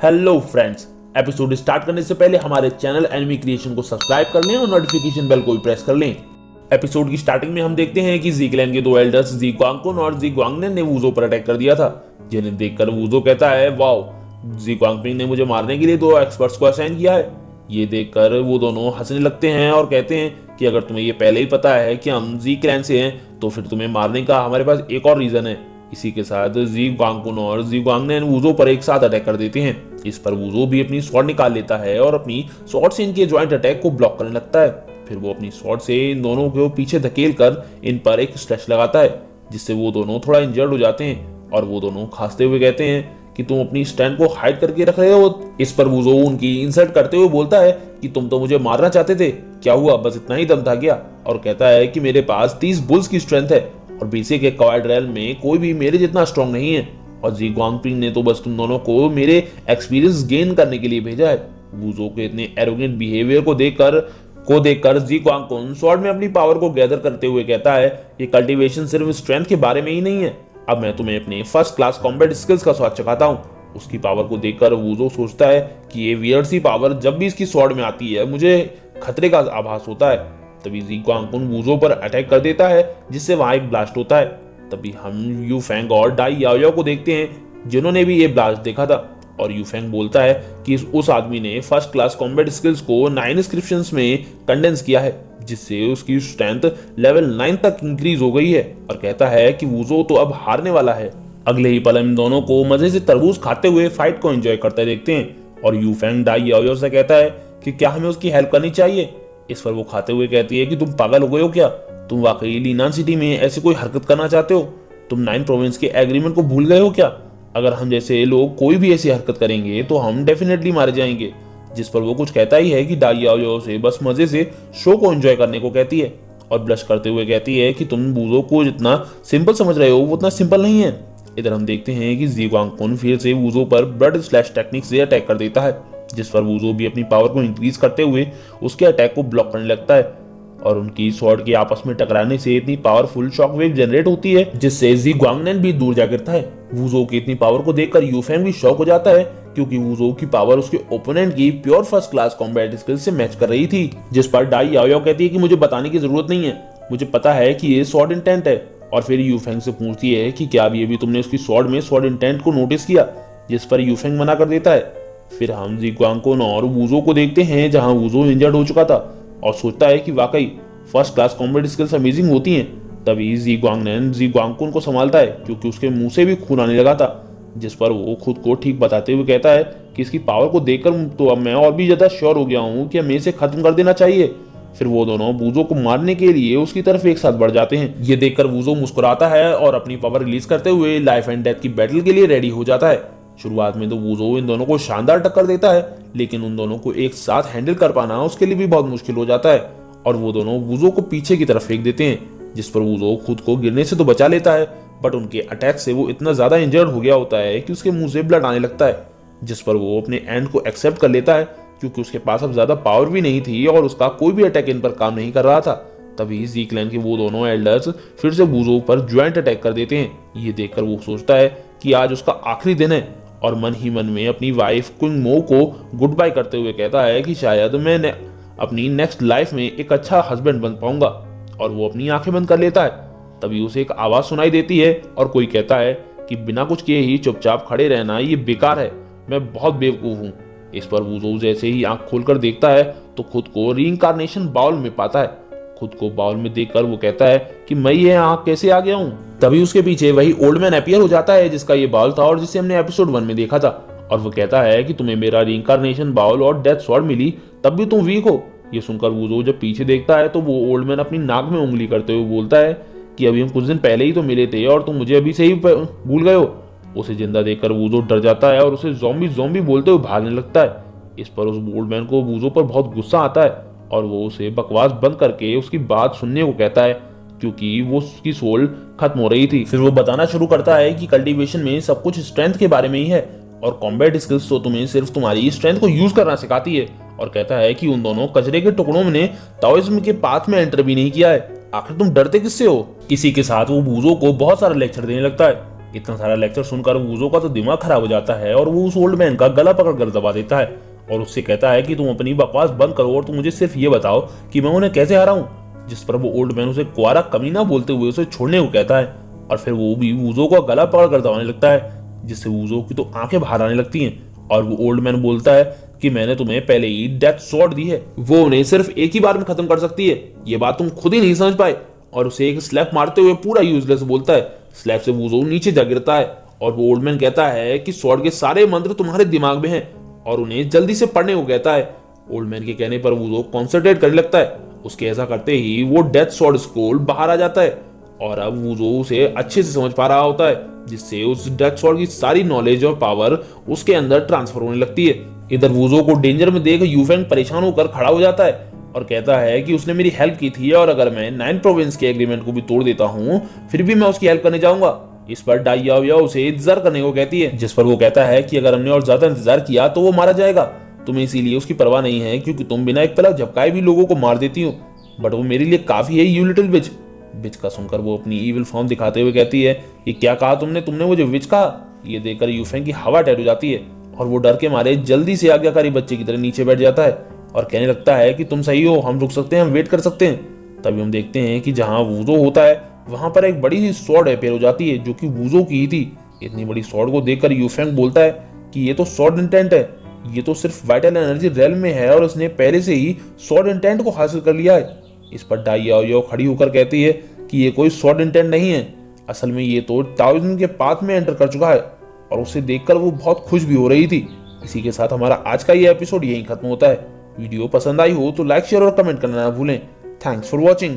Hello friends, episode start करने से पहले हमारे चैनल एनिमी क्रिएशन को सब्सक्राइब कर लें और नोटिफिकेशन बेल को भी प्रेस कर लें। एपिसोड की स्टार्टिंग में हम देखते हैं कि जी क्लैन के दो एल्डर्स जी क्वांगकुन और जी ग्वांगनेन ने वूजो पर अटैक कर दिया था, जिन्हें देखकर वूजो कहता है वाओ, जी क्वांगपिंग ने मुझे मारने के लिए दो एक्सपर्ट्स को असाइन किया है। ये देखकर वो दोनों हंसने लगते हैं और कहते हैं कि अगर तुम्हें ये पहले ही पता है कि हम जी क्लैन से हैं तो फिर तुम्हें मारने का हमारे पास एक और रीजन है। इसी के साथ जी ग्वांगकुन और जी ग्वांगनेन वूजो पर एक साथ अटैक कर देते हैं। इस पर वूजो भी अपनी स्वॉर्ड निकाल लेता है और अपनी स्वॉर्ड से इनके ज्वाइंट अटैक को ब्लॉक करने लगता है। फिर वो अपनी स्वॉर्ड से इन दोनों को पीछे धकेल कर इन पर एक स्लैश लगाता है, जिससे वो दोनों थोड़ा इंजर्ड हो जाते हैं और वो दोनों खांसते हुए कहते हैं कि तुम अपनी स्टैंड को हाइड करके रख रहे हो। इस पर वूजो उनकी इंसल्ट करते हुए बोलता है कि तुम तो मुझे मारना चाहते थे, क्या हुआ, बस इतना ही दम था क्या? और कहता है कि मेरे पास 30 बुल्स की स्ट्रेंथ है और बेसिक के क्वाड रेल में कोई भी मेरे जितना स्ट्रांग नहीं है, और जी ग्वांगपिंग ने तो बस तुम दोनों को मेरे एक्सपीरियंस गेन करने के लिए भेजा है। वूजो के इतने एरोगेंट बिहेवियर को देखकर जी ग्वांगकुन स्वॉर्ड में अपनी पावर को गैदर करते हुए कहता है ये कल्टीवेशन सिर्फ स्ट्रेंथ के बारे में ही नहीं है, अब मैं तुम्हें अपने फर्स्ट क्लास कॉम्बैट स्किल्स का स्वाद चखाता हूँ। उसकी पावर को देखकर वूजो सोचता है कि ये वियर्ड सी पावर जब भी इसकी स्वॉर्ड में आती है मुझे खतरे का आभास होता है। तभी जी ग्वांगकुन वूजो पर अटैक कर देता है, जिससे वहां एक ब्लास्ट होता है। तभी हम यू फेंग और डाई याओ को देखते हैं, जिन्होंने भी ये ब्लास्ट देखा था, और यू फेंग बोलता है कि उस आदमी ने फर्स्ट क्लास कॉम्बैट स्किल्स को 9 इंस्क्रिप्शंस में कंडेंस किया है, जिससे उसकी स्ट्रेंथ लेवल 9 तक इंक्रीज हो गई है, और कहता है कि वूजो तो अब हारने वाला है। अगले ही पल इन दोनों को मजे से तरबूज खाते हुए फाइट को एंजॉय करते देखते हैं, और यू फेंग डाई याओ से कहता है कि क्या हमें उसकी हेल्प करनी चाहिए। इस पर वो खाते हुए कहती है कि तुम पागल हो गए हो क्या, तुम वाकई लीनान सिटी में ऐसी कोई हरकत करना चाहते हो? तुम 9 प्रोविंस के एग्रीमेंट को भूल गए हो क्या? अगर हम जैसे लोग कोई भी ऐसी हरकत करेंगे तो हम डेफिनेटली मारे जाएंगे। जिस पर वो कुछ कहता ही है कि डाई याओ से बस मजे से शो को एंजॉय करने को कहती है, और ब्लश करते हुए कहती है कि तुम वूजो को जितना सिंपल समझ रहे हो वो उतना सिंपल नहीं है। इधर हम देखते हैं कि जी ग्वांगकुन फिर से वूजो पर ब्लड स्लैश टेक्निक से अटैक कर देता है, जिस पर वूजो भी अपनी पावर को इंक्रीज करते हुए उसके अटैक को ब्लॉक करने लगता है, और उनकी स्वॉर्ड के आपस में टकराने से इतनी पावरफुल शॉक वेव जनरेट होती है जिससे जी ग्वांगनेन भी दूर जा गिरता है। वूजो की इतनी पावर को देखकर यू फेंग भी शॉक हो जाता है, क्योंकि वूजो की पावर उसके ओपोनेंट की pure first class combat skills से मैच कर रही थी। जिस पर डाई याओ कहती है कि मुझे बताने की जरूरत नहीं है, मुझे पता है कि ये स्वॉर्ड इंटेंट है। और फिर यू फेंग से पूछती है कि क्या अभी तुमने उसकी स्वॉर्ड में स्वॉर्ड इंटेंट को नोटिस किया, जिस पर यू फेंग मना कर देता है। फिर हम जी ग्वांगकुन और वूजो को देखते हैं, जहां वूजो इंजर्ड हो चुका था और सोचता है कि वाकई first class combat skills amazing होती हैं। तभी जी ग्वांगनेन जी ग्वांगकुन को संभालता है, क्योंकि उसके मुंह से भी खून आने लगा था, जिस पर वो खुद को ठीक बताते हुए कहता है कि इसकी पावर को देखकर तो अब मैं और भी ज्यादा श्योर हो गया हूँ कि हमें इसे खत्म कर देना चाहिए। फिर वो दोनों वूजो को मारने के लिए उसकी तरफ एक साथ बढ़ जाते हैं। ये देखकर वूजो मुस्कुराता है और अपनी पावर रिलीज करते हुए लाइफ एंड डेथ की बैटल के लिए रेडी हो जाता है। शुरुआत में तो वूजो इन दोनों को शानदार टक्कर देता है, लेकिन उन दोनों को एक साथ हैंडल कर पाना उसके लिए भी बहुत मुश्किल हो जाता है, और वो दोनों वूजो को पीछे की तरफ फेंक देते हैं, जिस पर वूजो खुद को गिरने से तो बचा लेता है, बट उनके अटैक से वो इतना ज्यादा इंजर्ड हो गया होता है कि उसके मुंह से ब्लड आने लगता है। जिस पर वो अपने एंड को एक्सेप्ट कर लेता है, क्योंकि उसके पास अब ज्यादा पावर भी नहीं थी और उसका कोई भी अटैक इन पर काम नहीं कर रहा था। तभी जी क्लैन के वो दोनों एल्डर्स फिर से वूजो पर ज्वाइंट अटैक कर देते हैं। ये देखकर वो सोचता है कि आज उसका आखिरी दिन है, और मन ही मन में अपनी वाइफ क्विंग मो को गुड बाय करते हुए कहता है कि शायद मैं अपनी नेक्स्ट लाइफ में एक अच्छा हस्बैंड बन पाऊंगा, और वो अपनी आंखें बंद कर लेता है। तभी उसे एक आवाज सुनाई देती है और कोई कहता है कि बिना कुछ किए ही चुपचाप खड़े रहना ये बेकार है, मैं बहुत बेवकूफ हूँ। इस पर वूजो जैसे ही आंख खोलकर देखता है तो खुद को रीइंकार्नेशन बाउल में पाता है। खुद को बाउल में देखकर वो कहता है कि मैं ये आंख कैसे आ गया हूँ। तभी उसके पीछे वही ओल्ड मैन अपीयर हो जाता है जिसका ये बाउल था और जिसे हमने एपिसोड 1 में देखा था, और वो कहता है कि तुम्हें मेरा रीइंकार्नेशन बाउल और डेथ स्वॉर्ड मिली तब भी तुम वीक हो। ये सुनकर वूजो जब पीछे देखता है तो वो ओल्ड मैन अपनी नाक में उंगली करते हुए बोलता है कि अभी हम कुछ दिन पहले ही तो मिले थे और तुम मुझे अभी से ही भूल गए हो। उसे जिंदा देखकर वूजो डर जाता है और उसे ज़ॉम्बी बोलते हुए भागने लगता है। इस पर उस ओल्ड मैन को वूजो पर बहुत गुस्सा आता है और वो उसे बकवास बंद करके उसकी बात सुनने को कहता है, क्योंकि वो उसकी सोल खत्म हो रही थी। फिर वो बताना शुरू करता है कि कल्टीवेशन में सब कुछ स्ट्रेंथ के बारे में ही है, और कॉम्बैट स्किल्स तो तुम्हें सिर्फ तुम्हारी स्ट्रेंथ को यूज करना सिखाती है, और कहता है कि उन दोनों कचरे के टुकड़ों ने ताओइज्म के पाथ में एंटर भी नहीं किया है, आखिर तुम डरते किससे हो। इसी के साथ वो वूजो को बहुत सारा लेक्चर देने लगता है, इतना सारा लेक्चर सुनकर वूजो का तो दिमाग खराब हो जाता है और वो उस ओल्ड मैन का गला पकड़कर दबा देता है और उससे कहता है कि तुम अपनी बकवास बंद करो और तुम मुझे सिर्फ ये बताओ कि मैं उन्हें कैसे हराऊं। जिस पर वो ओल्ड मैन उसे कुआरा कमीना बोलते हुए उसे छोड़ने को कहता है और फिर वो भी वूजो का गला पकड़कर दबाने लगता है, जिससे वूजो की तो आंखें बाहर आने लगती हैं। और वो ओल्ड मैन बोलता है कि मैंने तुम्हें पहले ही डेथ स्वॉर्ड दी है, वो उन्हें सिर्फ एक ही बार में खत्म कर सकती है, ये बात तुम खुद ही नहीं समझ पाए। और उसे एक स्लैप मारते हुए पूरा यूजलेस बोलता है। स्लैप से वूजो नीचे जा गिरता है और वो ओल्ड मैन कहता है कि स्वॉर्ड के सारे मंत्र तुम्हारे दिमाग में हैं और उन्हें जल्दी से पढ़ने को कहता है। ओल्ड मैन के कहने पर वूजो कॉन्सेंट्रेट करने लगता है। उसके ऐसा करते ही वो डेथ स्वॉर्ड स्क्रोल बाहर आ जाता है और अब वूजो उसे अच्छे से समझ पा रहा होता है, जिससे उस डेथ स्वॉर्ड की सारी नॉलेज और पावर उसके अंदर ट्रांसफर होने लगती है। इधर वूजो को डेंजर में देख यूफेंग परेशान होकर खड़ा हो जाता है और कहता है कि उसने मेरी हेल्प की थी और अगर मैं 9 प्रोविंस के एग्रीमेंट को भी तोड़ देता हूँ फिर भी मैं उसकी हेल्प करने जाऊंगा। इस पर डाई याओ उसे इंतजार करने को कहती है, जिस पर वो कहता है कि अगर हमने और ज्यादा इंतजार किया तो वो मारा जाएगा। तुम्हें इसीलिए उसकी परवाह नहीं है क्योंकि तुम बिना एक पलक झपकाए भी लोगों को मार देती हो, बट वो मेरे लिए काफी है यू लिटिल विच। विच का सुनकर वो अपनी ईविल फॉर्म दिखाते हुए कहती है, ये क्या कहा तुमने मुझे विच कहा। ये देखकर यूफेंग की हवा टैर हो जाती है और वो डर के मारे जल्दी से आज्ञाकारी बच्चे की तरह नीचे बैठ जाता है और कहने लगता है कि तुम सही हो, हम रुक सकते हैं, हम वेट कर सकते हैं। तभी हम देखते हैं कि जहां वूजो होता है वहां पर एक बड़ी सी स्वॉर्ड अपेयर हो जाती है जो कि वूजो की ही थी। इतनी बड़ी स्वॉर्ड को देखकर यूफेंग बोलता है कि ये तो स्वॉर्ड इंटेंट है, ये तो सिर्फ वाइटल एनर्जी रेल में है और उसने पहले से ही स्वॉर्ड इंटेंट को हासिल कर लिया है। इस पर डाई याओ खड़ी होकर कहती है कि ये कोई स्वॉर्ड इंटेंट नहीं है, असल में ये तो टाओइज्म के पाथ में एंटर कर चुका है। और उसे देखकर वो बहुत खुश भी हो रही थी। इसी के साथ हमारा आज का ये एपिसोड यहीं खत्म होता है। वीडियो पसंद आई हो तो लाइक शेयर और कमेंट करना ना भूलें। Thanks for watching.